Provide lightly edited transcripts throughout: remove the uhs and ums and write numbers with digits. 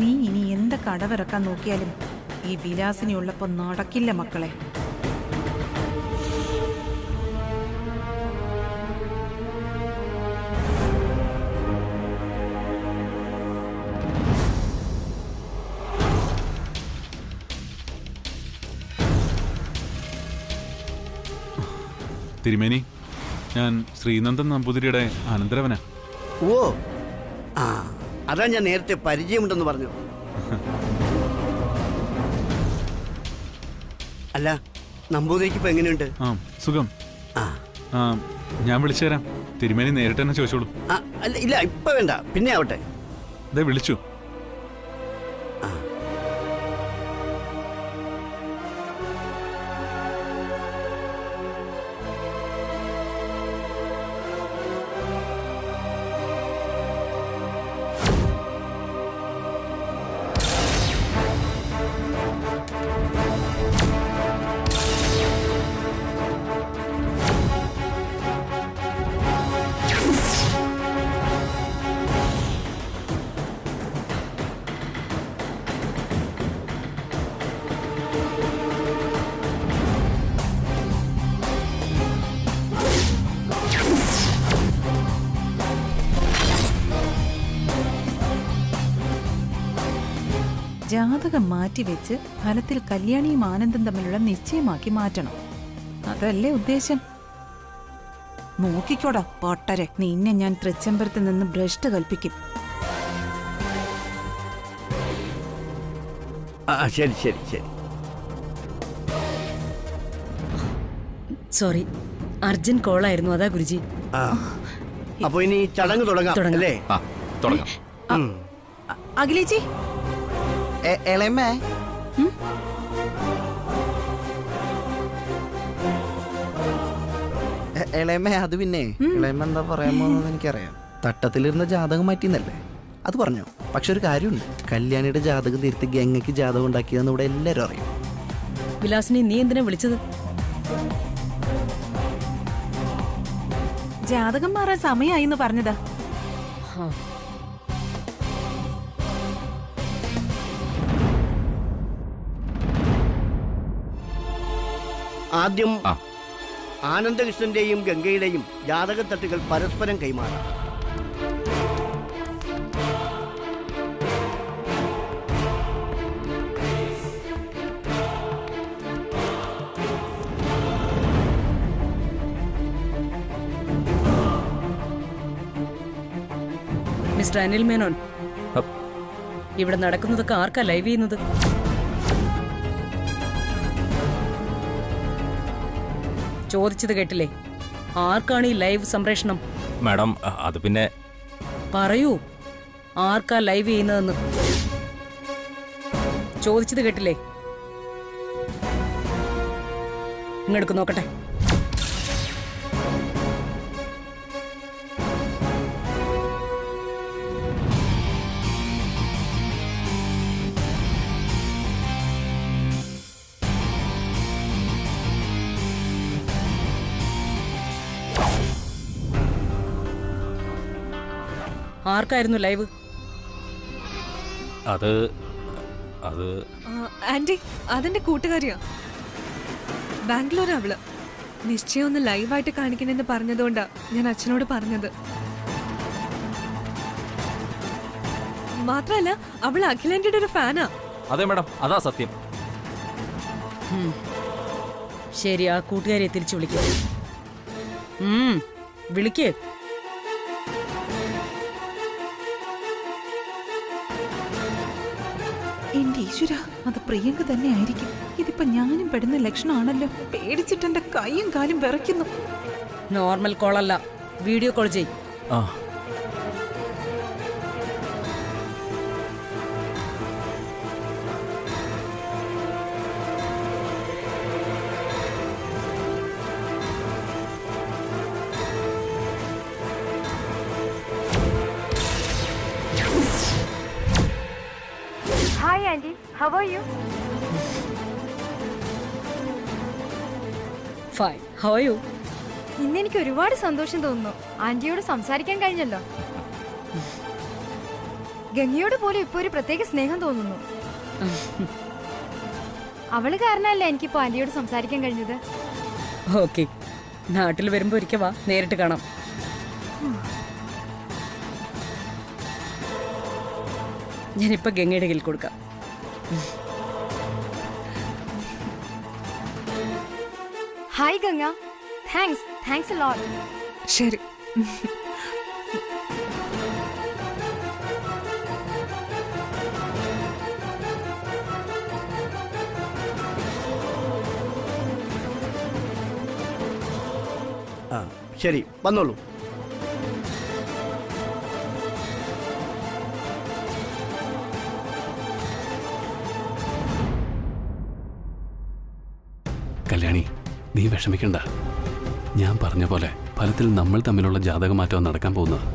നീ ഇനി എന്ത് കടവിറക്കാൻ നോക്കിയാലും ഈ വിലാസിനി ഉള്ളപ്പോ നടക്കില്ല മക്കളെ. തിരുമേനി, ഞാൻ ശ്രീനന്ദൻ നമ്പൂതിരിയുടെ അനന്തരവനാ. ഓ, ആ അതാ ഞാൻ നേരത്തെ പരിചയമുണ്ടെന്ന് പറഞ്ഞു. അല്ല, നമ്പൂതിരിക്ക് ഇപ്പൊ എങ്ങനെയുണ്ട്? ആ, സുഖം. ആ, ഞാൻ വിളിച്ചു തരാം. തിരുമേനി നേരിട്ട് തന്നെ ചോദിച്ചോളൂ. അല്ല, ഇല്ല, ഇപ്പൊ വേണ്ട, പിന്നെ ആവട്ടെ. ദേ വിളിച്ചു. ജാതകം മാറ്റിവെച്ച് ഫലത്തിൽ കല്യാണിയും ആനന്ദം തമ്മിലുള്ള നിശ്ചയമാക്കി മാറ്റണം. അതല്ലേ ഉദ്ദേശം? നോക്കിക്കോടാ പൊട്ടരെ, നിന്നെ ഞാൻ തൃച്ചംബരത്ത് നിന്ന് ഭ്രഷ്ട് കൽപ്പിക്കും. ശരി ശരി ശരി. സോറി, അർജന്റ് കോളായിരുന്നു, അതാ ഗുരുജി. അപ്പൊ ഇനി ചടങ്ങ് തുടങ്ങാം അല്ലേ? അഖിലേച്ചി, ഇളയമേ, അത് പിന്നെ ഇളയമ എന്താ പറയാൻ പോകുന്നത് എനിക്കറിയാം. തട്ടത്തിലിരുന്ന ജാതകം മാറ്റിന്നല്ലേ അത് പറഞ്ഞു. പക്ഷെ ഒരു കാര്യമുണ്ട്, കല്യാണിയുടെ ജാതകം തിരുത്തി ഗംഗയ്ക്ക് ജാതകം ഉണ്ടാക്കിയതെന്ന് ഇവിടെ എല്ലാവരും അറിയും. വിലാസിനെ നീ എന്തിനാ വിളിച്ചത്? ജാതകം മാറാൻ സമയമായി എന്ന് പറഞ്ഞതാ. ആദ്യം ആനന്ദകൃഷ്ണന്റെയും ഗംഗയുടെയും ജാതകത്തട്ടുകൾ പരസ്പരം കൈമാറാം. മിസ്റ്റർ അനിൽ മേനോൻ, ഇവിടെ നടക്കുന്നതൊക്കെ ആർക്കാ ലൈവ് ചെയ്യുന്നത്? ചോദിച്ചത് കേട്ടില്ലേ? ആർക്കാണ് ഈ ലൈവ് സംപ്രേഷണം? മാഡം, അത് പിന്നെ പറയൂ, ആർക്കാ ലൈവ് ചെയ്യുന്നതെന്ന് ചോദിച്ചത് കേട്ടില്ലേ? ഇങ്ങെടുക്ക് നോക്കട്ടെ. ആർക്കായിരുന്നു ലൈവ്? അത് ആന്റി, അതെന്റെ കൂട്ടുകാരിയാ. ബാംഗ്ലൂർ അവള്. നിശ്ചയം ഒന്ന് ലൈവായിട്ട് കാണിക്കണെന്ന് പറഞ്ഞതുകൊണ്ടാ ഞാൻ അച്ഛനോട് പറഞ്ഞത്. മാത്രല്ല, അവൾ അഖിലേന്ത്യയുടെ ഒരു ഫാനാ. അതെ മാഡം, അതാ സത്യം. ശരി, ആ കൂട്ടുകാരിയെ തിരിച്ചു വിളിക്കേ. വിളിക്കേ. എന്റെ ഈശ്വര, അത് പ്രിയങ്ക തന്നെ ആയിരിക്കും. ഇതിപ്പോ ഞാനും പെടുന്ന ലക്ഷണമാണല്ലോ. പേടിച്ചിട്ട് എന്റെ കൈയും കാലും വിറയ്ക്കുന്നു. നോർമൽ കോളല്ല, വീഡിയോ കോൾ ചെയ്. Hi Andy, how are you? Fine, how are you? ഇന്ന് എനിക്ക് ഒരുപാട് സന്തോഷം തോന്നുന്നു. ആന്റിയോട് സംസാരിക്കാൻ കഴിഞ്ഞല്ലോ. ഗംഗയോട് പോലും ഇപ്പൊ ഒരു പ്രത്യേക സ്നേഹം തോന്നുന്നു. അവള് കാരണല്ലേ എനിക്കിപ്പോ ആന്റിയോട് സംസാരിക്കാൻ കഴിഞ്ഞത്. ഓക്കെ, നാട്ടിൽ വരുമ്പോ ഒരിക്കൽ വാ, നേരിട്ട് കാണാം. ഞാനിപ്പോ ഗംഗയുടെ കയ്യിൽ കൊടുക്കാം. Hi Ganga, thanks a lot. ശരി. ആ ശരി, വന്നോളൂ. കല്യാണി, നീ വിഷമിക്കണ്ട. ഞാൻ പറഞ്ഞ പോലെ ഫലത്തിൽ നമ്മൾ തമ്മിലുള്ള ജാതകമാറ്റം നടക്കാൻ പോകുന്നത്.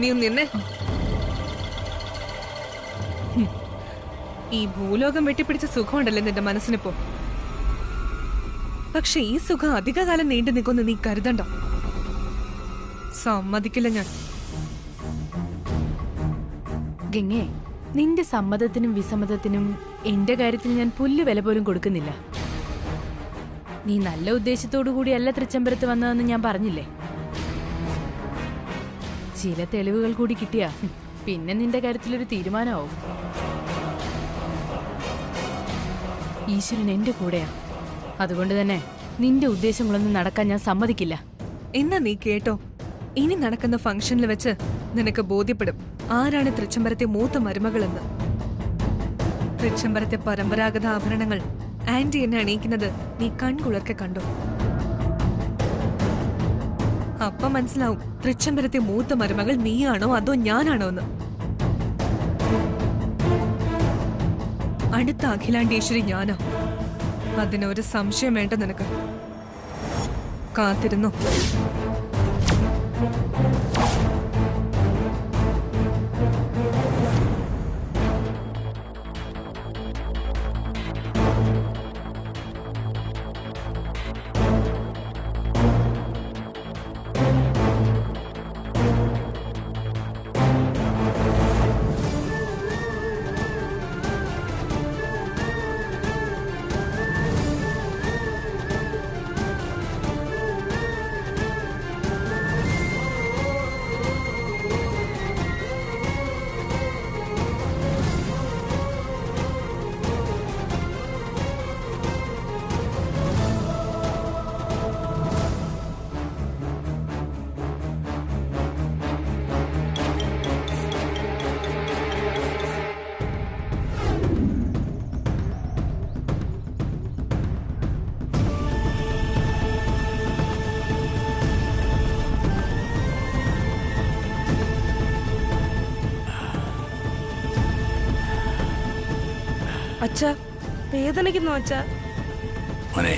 നീ നിന്നെ ഈ ഭൂലോകം വെട്ടിപ്പിടിച്ച സുഖമുണ്ടല്ലേ നിന്റെ മനസ്സിനിപ്പോ. പക്ഷെ ഈ സുഖം അധികകാലം നീണ്ടു നിൽക്കുമെന്ന് നീ കരുതണ്ട. സമ്മതിക്കില്ല ഞാൻ. ഗംഗേ, നിന്റെ സമ്മതത്തിനും വിസമ്മതത്തിനും എന്റെ കാര്യത്തിൽ ഞാൻ പുല്ല് വില പോലും കൊടുക്കുന്നില്ല. നീ നല്ല ഉദ്ദേശത്തോടു കൂടിയല്ല തൃച്ചംബരത്ത് വന്നതെന്ന് ഞാൻ പറഞ്ഞില്ലേ. ചില തെളിവുകൾ കൂടി കിട്ടിയാ പിന്നെ നിന്റെ കാര്യത്തിലൊരു തീരുമാനമാവും. ഈശ്വരൻ എന്റെ കൂടെയാ. അതുകൊണ്ട് തന്നെ നിന്റെ ഉദ്ദേശങ്ങളൊന്നും നടക്കാൻ ഞാൻ സമ്മതിക്കില്ല. എന്നാ നീ കേട്ടോ, ഇനി നടക്കുന്ന ഫംഗ്ഷനിൽ വെച്ച് നിനക്ക് ബോധ്യപ്പെടും ആരാണ് തൃച്ചംബരത്തെ മൂത്ത മരുമകളെന്ന്. തൃച്ചംബരത്തെ പരമ്പരാഗത ആഭരണങ്ങൾ ആന്റി എന്നെ അണിയിക്കുന്നത് നീ കൺകുളർക്കെ കണ്ടു. അപ്പൊ മനസ്സിലാവും തൃച്ചംബരത്തെ മൂത്ത മരുമകൾ നീയാണോ അതോ ഞാനാണോ എന്ന്. അടുത്ത അഖിലാണ്ടേശ്വരി ഞാനോ? അതിനൊരു സംശയം വേണ്ട നിനക്ക്. കാത്തിരുന്നു. അച്ഛാ, വേദനിക്കുന്നു അച്ഛാ. മോനെ,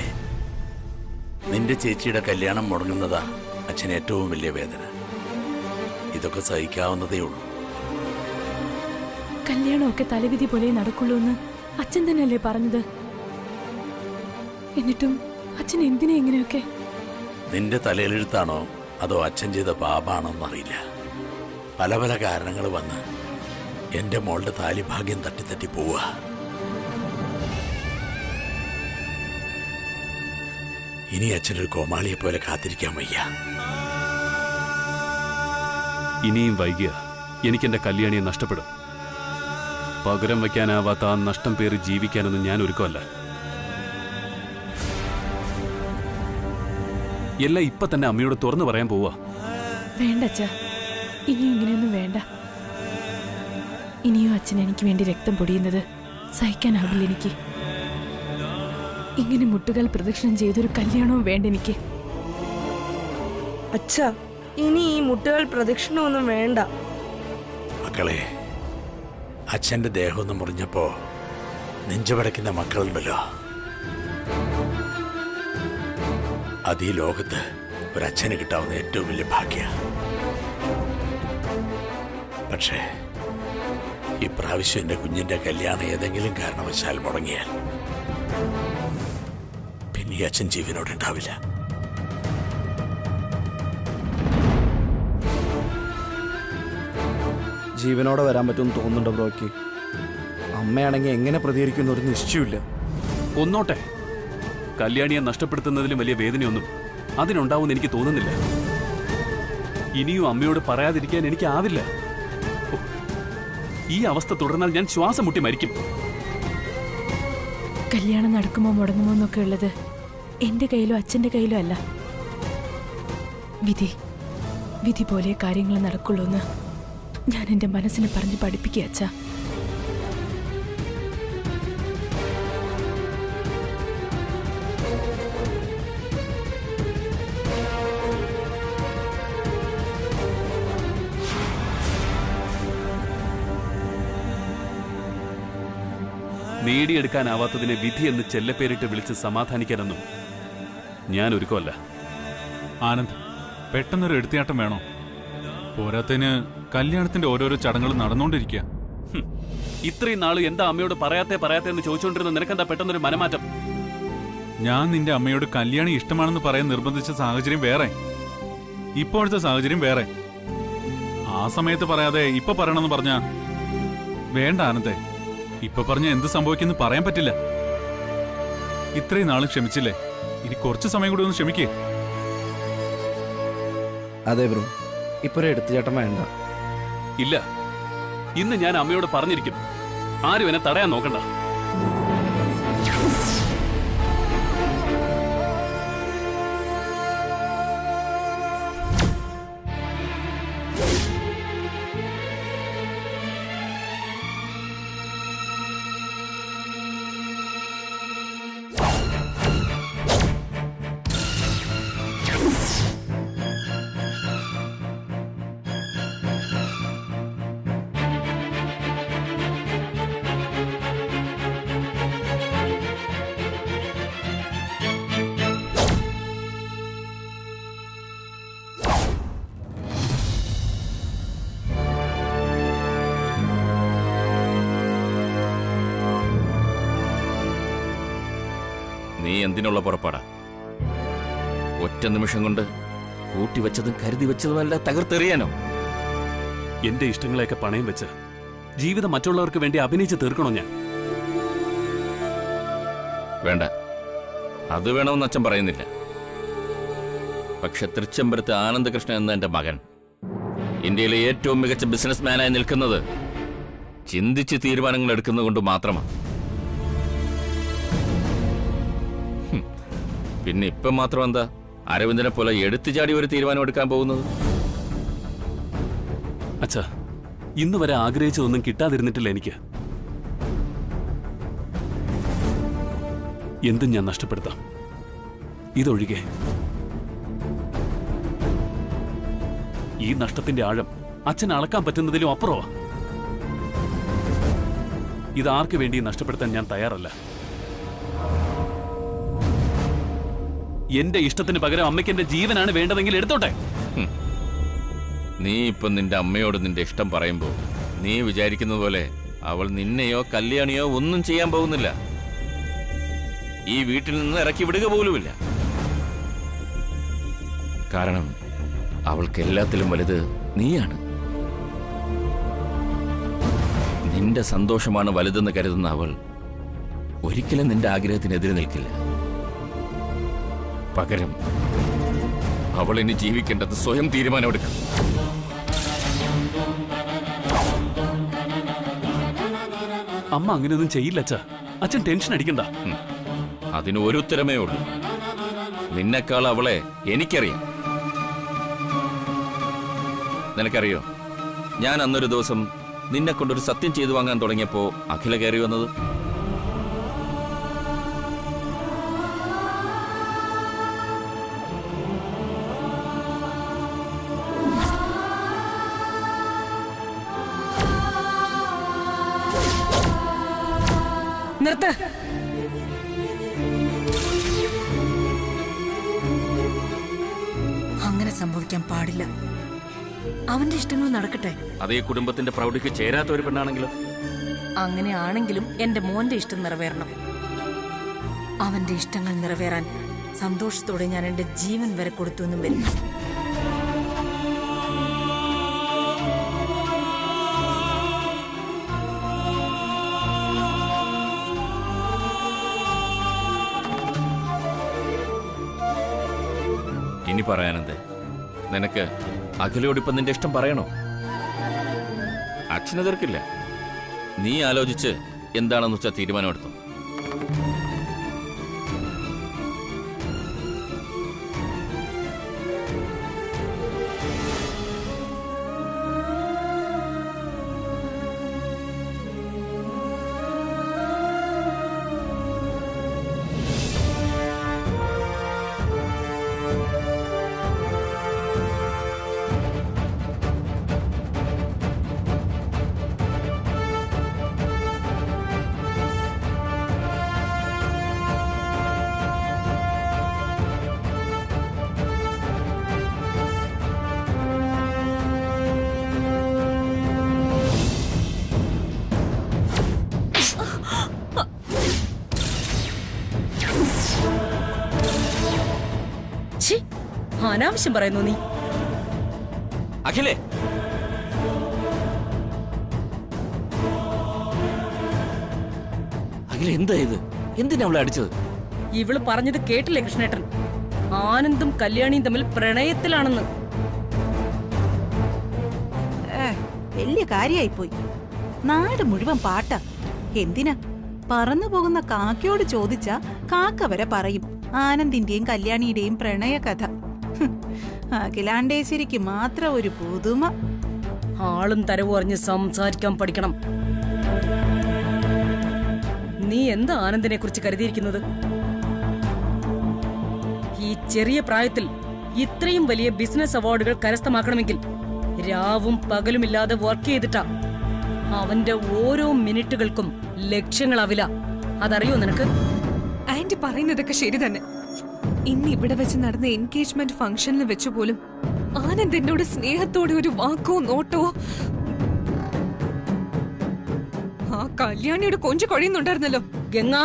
നിന്റെ ചേച്ചിയുടെ കല്യാണം മുടങ്ങുന്നതാ അച്ഛന് ഏറ്റവും വലിയ വേദന. ഇതൊക്കെ സഹിക്കാവുന്നതേ ഉള്ളൂ. കല്യാണമൊക്കെ തലവിധി പോലെ നടക്കുള്ളൂ എന്ന് അച്ഛൻ തന്നെയല്ലേ പറഞ്ഞത്? എന്നിട്ടും അച്ഛൻ എന്തിനാ ഇങ്ങനെയൊക്കെ? നിന്റെ തലയിലെഴുത്താണോ അതോ അച്ഛൻ ചെയ്ത പാപാണോന്നറിയില്ല. പല പല കാരണങ്ങൾ വന്ന് എന്റെ മോളുടെ താലിഭാഗ്യം തട്ടിത്തട്ടി പോവുക. ഇനി അച്ഛനൊരു കോമാളിയെ പോലെ കാത്തിരിക്കാൻ വയ്യ. ഇനിയും വൈകിയ എനിക്കെന്റെ കല്യാണിയെ നഷ്ടപ്പെടും. പകരം വയ്ക്കാനാവാത്ത ആ നഷ്ടം പേറി ജീവിക്കാനൊന്നും ഞാൻ ഒരുക്കമല്ല. എല്ലാം ഇപ്പൊ തന്നെ അമ്മയോട് തുറന്നു പറയാൻ പോവാ. വേണ്ട അച്ഛാ, ഇനിയും ഇങ്ങനെയൊന്നും വേണ്ട. ഇനിയും അച്ഛൻ എനിക്ക് വേണ്ടി രക്തം പൊടിയുന്നത് സഹിക്കാനാവില്ല എനിക്ക്. ഇങ്ങനെ മുട്ടുകൾ പ്രദക്ഷിണം ചെയ്തൊരു കല്യാണവും വേണ്ട എനിക്ക്. അച്ഛാ, ഇനി ഈ മുട്ടുകൾ പ്രദക്ഷിണമൊന്നും വേണ്ട. മക്കളെ, അച്ഛന്റെ ദേഹം ഒന്ന് മുറിഞ്ഞപ്പോ നെഞ്ചുപടയ്ക്കുന്ന മക്കളുണ്ടല്ലോ, അത് ഈ ലോകത്ത് ഒരച്ഛന് കിട്ടാവുന്ന ഏറ്റവും വലിയ ഭാഗ്യ. പക്ഷേ ഇപ്രാവശ്യം എന്റെ കുഞ്ഞിന്റെ കല്യാണം ഏതെങ്കിലും കാരണവശാൽ മുടങ്ങിയാൽ പിന്നെ ഈ അച്ഛൻ ജീവനോടുണ്ടാവില്ല. ജീവനോടെ വരാൻ പറ്റുമെന്ന് തോന്നുന്നുണ്ടോ ബ്രോയ്ക്ക്? അമ്മയാണെങ്കിൽ എങ്ങനെ പ്രതികരിക്കുന്ന ഒരു നിശ്ചയമില്ല. ഒന്നോട്ടെ, കല്യാണിയെ നഷ്ടപ്പെടുത്തുന്നതിലും വലിയ വേദനയൊന്നും അതിനുണ്ടാവുമെന്ന് എനിക്ക് തോന്നുന്നില്ല. ഇനിയും അമ്മയോട് പറയാതിരിക്കാൻ എനിക്കാവില്ല. ഈ അവസ്ഥ തുടർന്നാൽ ഞാൻ ശ്വാസം മുട്ടി മരിക്കും. കല്യാണം നടക്കുമോ മുടങ്ങുമോ എന്നൊക്കെ ഉള്ളത് എന്റെ കയ്യിലോ അച്ഛന്റെ കയ്യിലോ അല്ല. വിധി പോലെ കാര്യങ്ങൾ നടക്കുള്ളൂ എന്ന് ഞാൻ എന്റെ മനസ്സിനെ പറഞ്ഞ് പഠിപ്പിക്കുക അച്ഛാ. നേടിയെടുക്കാനാവാത്തതിനെ വിധി എന്ന് ചെല്ലപ്പേരിട്ട് വിളിച്ച് സമാധാനിക്കാനൊന്നും ഞാൻ ഒരുക്കമല്ല. ആനന്ദ്, പെട്ടെന്നൊരു എടുത്തിയാട്ടം വേണോ? പോരാത്തതിന് കല്യാണത്തിന്റെ ഓരോരോ ചടങ്ങുകൾ നടന്നുകൊണ്ടിരിക്കുക. ഇത്രയും നാള് എന്താ അമ്മയോട് പറയാത്തേന്ന് ചോദിച്ചുകൊണ്ടിരുന്ന നിനക്കെന്താ പെട്ടെന്നൊരു മനമാറ്റം? ഞാൻ നിന്റെ അമ്മയോട് കല്യാണി ഇഷ്ടമാണെന്ന് പറയാൻ നിർബന്ധിച്ച സാഹചര്യം വേറെ, ഇപ്പോഴത്തെ സാഹചര്യം വേറെ. ആ സമയത്ത് പറയാതെ ഇപ്പൊ പറയണമെന്ന് പറഞ്ഞ വേണ്ട ആനന്ദേ. ഇപ്പൊ പറഞ്ഞ എന്ത് സംഭവിക്കുന്നു പറയാൻ പറ്റില്ല. ഇത്രയും നാളും ക്ഷമിച്ചില്ലേ, ഇനി കുറച്ച് സമയം കൂടി ഒന്ന് ക്ഷമിക്കേ. അതെ ബ്രോ, ഇപ്പൊ ഒരു എടുത്തുചാട്ടം വേണ്ട. ഇല്ല, ഇന്ന് ഞാൻ അമ്മയോട് പറഞ്ഞിരിക്കും. ആരും എന്നെ തടയാൻ നോക്കണ്ട. നീ എന്തിനുള്ള പുറപ്പാടാ? ഒറ്റ നിമിഷം കൊണ്ട് കൂട്ടിവെച്ചതും കരുതി വെച്ചതുമല്ല തകർത്തെറിയാനോ? എന്റെ ഇഷ്ടങ്ങളെയൊക്കെ പണയം വെച്ച് ജീവിതം മറ്റുള്ളവർക്ക് വേണ്ടി അഭിനയിച്ച് തീർക്കണോ ഞാൻ? വേണ്ട, അത് വേണമെന്ന് അച്ഛൻ പറയുന്നില്ല. പക്ഷെ തൃച്ചംബരത്ത് ആനന്ദകൃഷ്ണൻ എന്ന എന്റെ മകൻ ഇന്ത്യയിലെ ഏറ്റവും മികച്ച ബിസിനസ്മാനായി നിൽക്കുന്നത് ചിന്തിച്ച് തീരുമാനങ്ങൾ എടുക്കുന്നത് കൊണ്ട് മാത്രമാണ്. പിന്നെ ഇപ്പം മാത്രം എന്താ അരവിന്ദനെ പോലെ എടുത്തുചാടി ഒരു തീരുമാനം എടുക്കാൻ പോകുന്നത്? അച്ഛാ, ഇന്ന് വരെ ആഗ്രഹിച്ചതൊന്നും കിട്ടാതിരുന്നിട്ടില്ല എനിക്ക്. എന്തും ഞാൻ നഷ്ടപ്പെടുത്താം, ഇതൊഴികെ. ഈ നഷ്ടത്തിന്റെ ആഴം അച്ഛൻ അളക്കാൻ പറ്റുന്നതിലും അപ്പുറമാ. ഇതാർക്ക് വേണ്ടി നഷ്ടപ്പെടുത്താൻ ഞാൻ തയ്യാറല്ല. എന്റെ ഇഷ്ടത്തിന് പകരം അമ്മയ്ക്ക് എന്റെ ജീവനാണ് വേണ്ടതെങ്കിൽ എടുത്തോട്ടെ. നീ ഇപ്പൊ നിന്റെ അമ്മയോട് നിന്റെ ഇഷ്ടം പറയുമ്പോ നീ വിചാരിക്കുന്ന പോലെ അവൾ നിന്നെയോ കല്യാണിയോ ഒന്നും ചെയ്യാൻ പോകുന്നില്ല. ഈ വീട്ടിൽ നിന്ന് ഇറക്കി വിടുക പോലുമില്ല. കാരണം അവൾക്ക് എല്ലാത്തിലും വലുത് നീയാണ്. നിന്റെ സന്തോഷമാണ് വലുതെന്ന് കരുതുന്ന അവൾ ഒരിക്കലും നിന്റെ ആഗ്രഹത്തിനെതിരെ നിൽക്കില്ല. പകരം അവൾ ഇനി ജീവിക്കേണ്ടത് സ്വയം തീരുമാനമെടുക്കും. അമ്മ അങ്ങനെയൊന്നും ചെയ്യില്ല അച്ഛാ. അച്ഛൻ ടെൻഷൻ അടിക്കണ്ട. അതിന് ഒരു ഉത്തരമേ ഉള്ളൂ. നിന്നെക്കാൾ അവളെ എനിക്കറിയാം. നിനക്കറിയോ, ഞാൻ അന്നൊരു ദിവസം നിന്നെ കൊണ്ടൊരു സത്യം ചെയ്തു വാങ്ങാൻ തുടങ്ങിയപ്പോ അഖില കയറി വന്നത്. നിർത്ത്. അങ്ങനെ സംഭവിക്കാൻ പാടില്ല. അവന്റെ ഇഷ്ടങ്ങൾ നടക്കട്ടെ. അതേ കുടുംബത്തിന്റെ പ്രൗഢിക്ക് ചേരാത്ത ഒരു പെണ്ണാണെങ്കിലും അങ്ങനെയാണെങ്കിലും എന്റെ മോന്റെ ഇഷ്ടം നിറവേറണം. അവന്റെ ഇഷ്ടങ്ങൾ നിറവേറാൻ സന്തോഷത്തോടെ ഞാൻ എന്റെ ജീവൻ വരെ കൊടുത്തു എന്നും വരും. ഇനി പറയാനെന്തേ? നിനക്ക് അഖിലയോട് ഇപ്പം നിന്റെ ഇഷ്ടം പറയണോ? അച്ഛനെ തീർക്കില്ല. നീ ആലോചിച്ച് എന്താണെന്ന് വെച്ചാൽ തീരുമാനമെടുത്തു. അനാവശ്യം പറയുന്നു നീ. അഖിലേ, അഖില എന്താ ഇത്? എന്തിനാ അവളെ അടിച്ചത്? ഇവള് പറഞ്ഞത് കേട്ടില്ലേ കൃഷ്ണേട്ടൻ? ആനന്ദും കല്യാണിയും തമ്മിൽ പ്രണയത്തിലാണെന്ന്. വലിയ കാര്യായിപ്പോയി. നാട് മുഴുവൻ പാട്ട. എന്തിനാ? പറന്നു പോകുന്ന കാക്കയോട് ചോദിച്ചാ കാക്ക വരെ പറയും ആനന്ദിന്റെയും കല്യാണിയുടെയും പ്രണയ കഥ. അഖിലാണ്ടേശ്വരിക്ക് മാത്രം ഒരു പുതുമ. ആളും തരവും അറിഞ്ഞ് സംസാരിക്കാൻ പഠിക്കണം. നീ എന്താ ആനന്ദിനെ കുറിച്ച് കരുതിയിരിക്കുന്നത്? ഈ ചെറിയ പ്രായത്തിൽ ഇത്രയും വലിയ ബിസിനസ് അവാർഡുകൾ കരസ്ഥമാക്കണമെങ്കിൽ രാവും പകലുമില്ലാതെ വർക്ക് ചെയ്തിട്ടാ. അവന്റെ ഓരോ മിനിറ്റുകൾക്കും ലക്ഷ്യങ്ങളാവില്ല. അതറിയോ നിനക്ക്? ആന്റി പറയുന്നതൊക്കെ ശരി തന്നെ. ഇന്ന് ഇവിടെ വെച്ച് നടന്ന എൻഗേജ്മെന്റ് ഫംഗ്ഷനിൽ വെച്ച് പോലും ആനന്ദ് എന്നോട് സ്നേഹത്തോടെ ഒരു വാക്കോ നോട്ടോ. ആ കല്യാണിയുടെ കൊഞ്ചു കൊഴിയുന്നുണ്ടായിരുന്നല്ലോ. ഗംഗാ,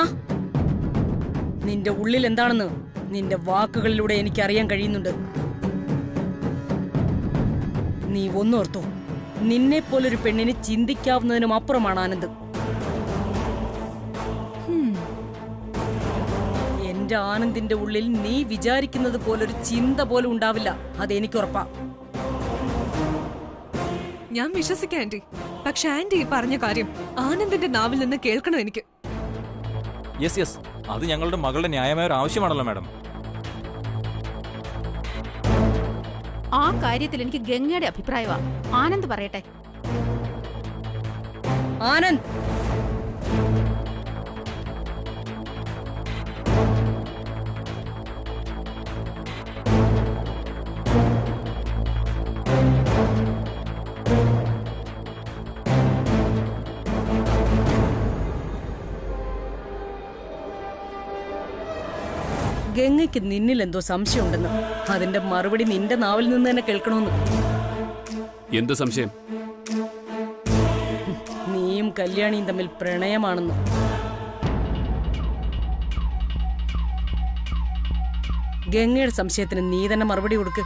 നിന്റെ ഉള്ളിൽ എന്താണെന്ന് നിന്റെ വാക്കുകളിലൂടെ എനിക്ക് അറിയാൻ കഴിയുന്നുണ്ട്. നീ ഒന്നോർത്തോ, നിന്നെ പോലൊരു പെണ്ണിന് ചിന്തിക്കാവുന്നതിനും അപ്പുറമാണ് ആനന്ദ്. എന്റെ ആനന്ദിന്റെ ഉള്ളിൽ നീ വിചാരിക്കുന്നത് പോലൊരു ചിന്ത പോലും ഉണ്ടാവില്ല. അതെനിക്ക് ഉറപ്പാ. ഞാൻ വിശ്വസിക്കാം ആന്റി. പക്ഷെ ആന്റി പറഞ്ഞ കാര്യം ആനന്ദിന്റെ നാവിൽ നിന്ന് കേൾക്കണം എനിക്ക്. യെസ്, അത് ഞങ്ങളുടെ മകളുടെ ന്യായമായ ഒരു ആവശ്യമാണല്ലോ മാഡം. ആ കാര്യത്തിൽ എനിക്ക് ഗംഗയുടെ അഭിപ്രായമാണ്. ആനന്ദ് പറയട്ടെ. ആനന്ദ്, ഗംഗയ്ക്ക് നിന്നിൽ എന്തോ സംശയമുണ്ടെന്ന്. അതിന്റെ മറുപടി നിന്റെ നാവിൽ നിന്ന് തന്നെ കേൾക്കണമെന്ന്. എന്ത് സംശയം? നീയും കല്യാണിയും തമ്മിൽ പ്രണയമാണെന്ന്. ഗംഗയുടെ സംശയത്തിന് നീ തന്നെ മറുപടി കൊടുക്ക്.